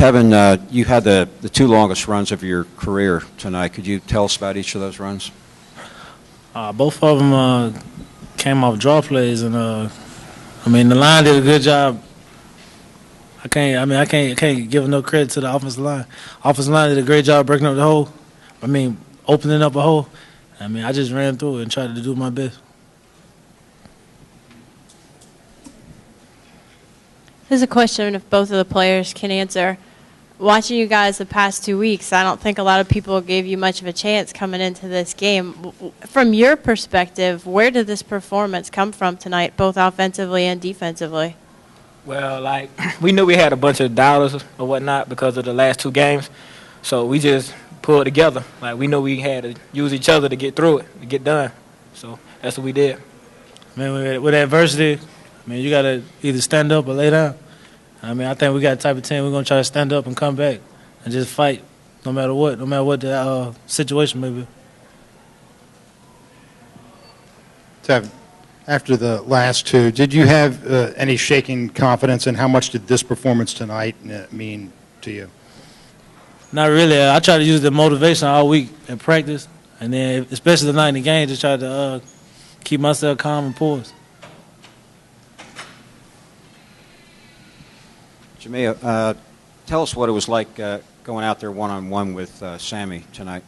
Tevin, you had the two longest runs of your career tonight. Could you tell us about each of those runs? Both of them came off draw plays, and the line did a good job. I can't give no credit to the offensive line. Offensive line did a great job breaking up the hole. Opening up a hole. I just ran through it and tried to do my best. Here's a question if both of the players can answer. Watching you guys the past 2 weeks, I don't think a lot of people gave you much of a chance coming into this game. From your perspective, where did this performance come from tonight, both offensively and defensively? Well, we knew we had a bunch of doubters or whatnot because of the last two games, so we just pulled together. We knew we had to use each other to get through it, to get done. So that's what we did. With adversity, you got to either stand up or lay down. I think we got the type of team we're going to try to stand up and come back and just fight no matter what the situation may be. Tevin, after the last two, did you have any shaking confidence, and how much did this performance tonight mean to you? Not really. I try to use the motivation all week in practice, and then especially tonight in the game, just try to keep myself calm and poised. Jemea, tell us what it was like going out there one-on-one with Sammy tonight.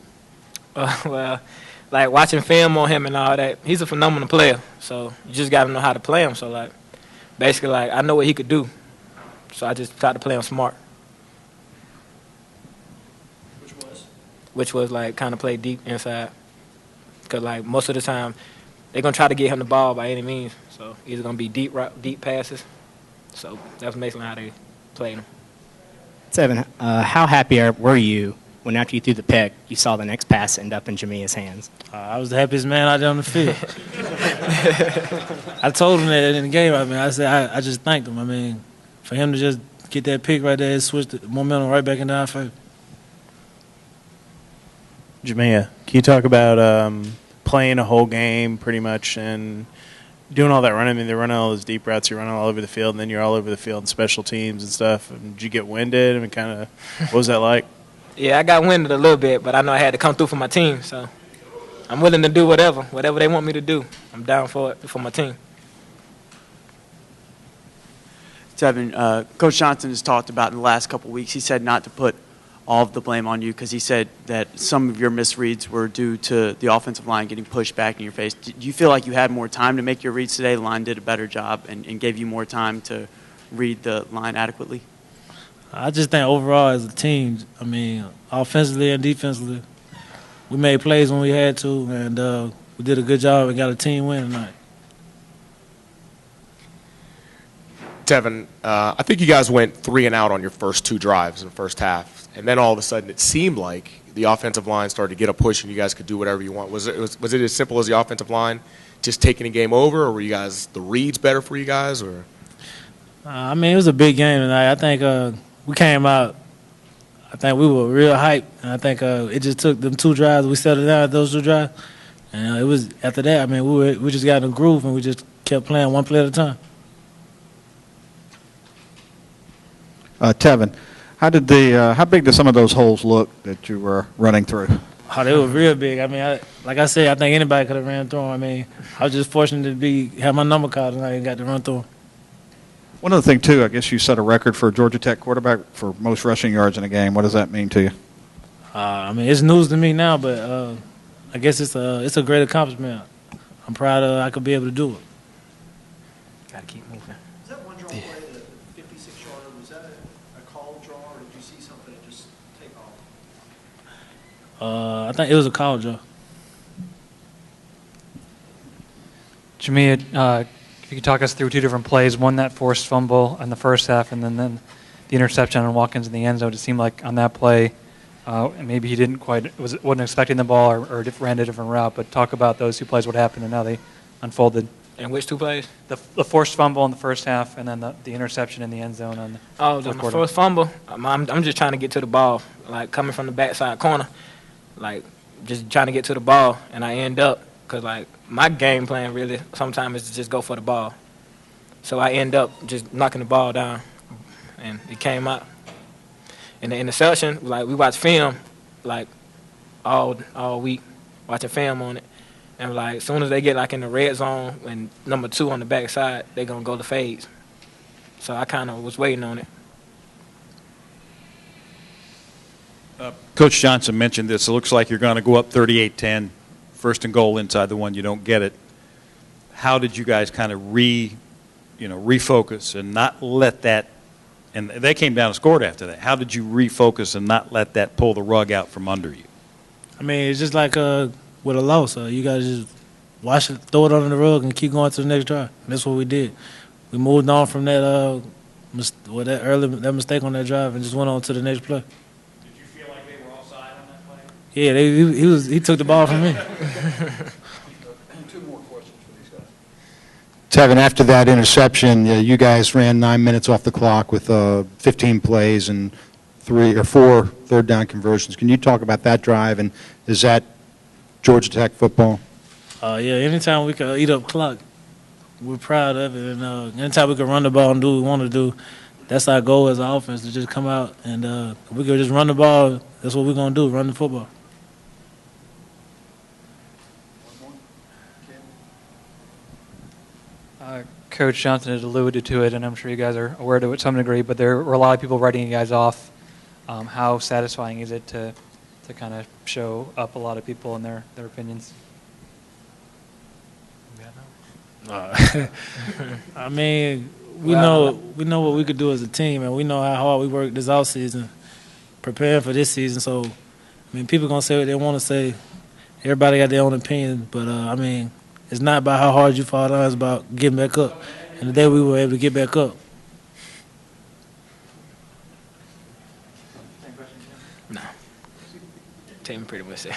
Watching film on him and all that, he's a phenomenal player. So you just got to know how to play him. So, basically, I know what he could do. So I just tried to play him smart. Which was kind of play deep inside. Because, most of the time, they're going to try to get him the ball by any means. So either going to be deep passes. So that's basically how they played him. Tevin, how happy were you when after you threw the pick, you saw the next pass end up in Jemea's hands? I was the happiest man out there on the field. I told him that in the game. I said I just thanked him. For him to just get that pick right there, it switched the momentum right back in our favor. Jemea, can you talk about playing a whole game pretty much and doing all that running? They're running all those deep routes. You're running all over the field, and then you're all over the field in special teams and stuff. And did you get winded? What was that like? Yeah, I got winded a little bit, but I know I had to come through for my team. So I'm willing to do whatever they want me to do. I'm down for it for my team. Tevin, Coach Johnson has talked about in the last couple of weeks, he said not to put all of the blame on you because he said that some of your misreads were due to the offensive line getting pushed back in your face. Do you feel like you had more time to make your reads today? The line did a better job and gave you more time to read the line adequately? I just think overall as a team, offensively and defensively, we made plays when we had to, and we did a good job and got a team win tonight. Tevin, I think you guys went 3 and out on your first 2 drives in the first half. And then all of a sudden it seemed like the offensive line started to get a push and you guys could do whatever you want. Was it as simple as the offensive line just taking the game over, or were you guys the reads better for you guys? Or it was a big game tonight. I think we came out. I think we were real hyped, and I think it just took them 2 drives. We settled down at those 2 drives, and it was after that. We just got in a groove and we just kept playing one play at a time. Tevin, how big did some of those holes look that you were running through? Oh, they were real big. Like I said, I think anybody could have ran through them. I was just fortunate to have my number called and I got to run through them. One other thing, too, I guess you set a record for a Georgia Tech quarterback for most rushing yards in a game. What does that mean to you? It's news to me now, but I guess it's a great accomplishment. I'm proud I could be able to do it. Got to keep moving. Was that one draw play, the 56-yarder, was that a called draw, or did you see something that just take off? I think it was a call draw. Jemea, if you could talk us through 2 different plays, one that forced fumble in the first half and then the interception on Watkins in the end zone. It seemed like on that play, maybe he didn't wasn't expecting the ball or ran a different route, but talk about those 2 plays, what happened and how they unfolded. And which 2 plays? The forced fumble in the first half and then the interception in the end zone on the the first fumble, I'm just trying to get to the ball, coming from the backside corner, just trying to get to the ball, and I end up, because my game plan really sometimes is to just go for the ball. So I end up just knocking the ball down, and it came out. And the interception, like we watch film, like all week, watching film on it. And like as soon as they get like in the red zone and number 2 on the backside, they're gonna go to fades. So I kind of was waiting on it. Coach Johnson mentioned this. It looks like you're going to go up 38-10, first and goal inside the one. You don't get it. How did you guys kind of refocus and not let that? And they came down and scored after that. How did you refocus and not let that pull the rug out from under you? I mean, it's just like with a loss. You got to just watch it, throw it under the rug, and keep going to the next drive. And that's what we did. We moved on from that that mistake on that drive and just went on to the next play. Did you feel like they were offside on that play? Yeah, he took the ball from me. 2 more questions for these guys. Tevin, after that interception, you guys ran 9 minutes off the clock with 15 plays and 3 or 4 third down conversions. Can you talk about that drive, and is that Georgia Tech football? Yeah, anytime we can eat up clock, we're proud of it. And anytime we can run the ball and do what we want to do, that's our goal as an offense, to just come out. And if we can just run the ball, that's what we're going to do, run the football. Coach Johnson had alluded to it, and I'm sure you guys are aware of it to some degree, but there were a lot of people writing you guys off. How satisfying is it to kind of show up a lot of people and their opinions? I mean, we know what we could do as a team, and we know how hard we worked this offseason preparing for this season. So, I mean, people going to say what they want to say. Everybody got their own opinion, but, I mean, it's not about how hard you fall down. It's about getting back up. And the day we were able to get back up. No. Tevin pretty much said.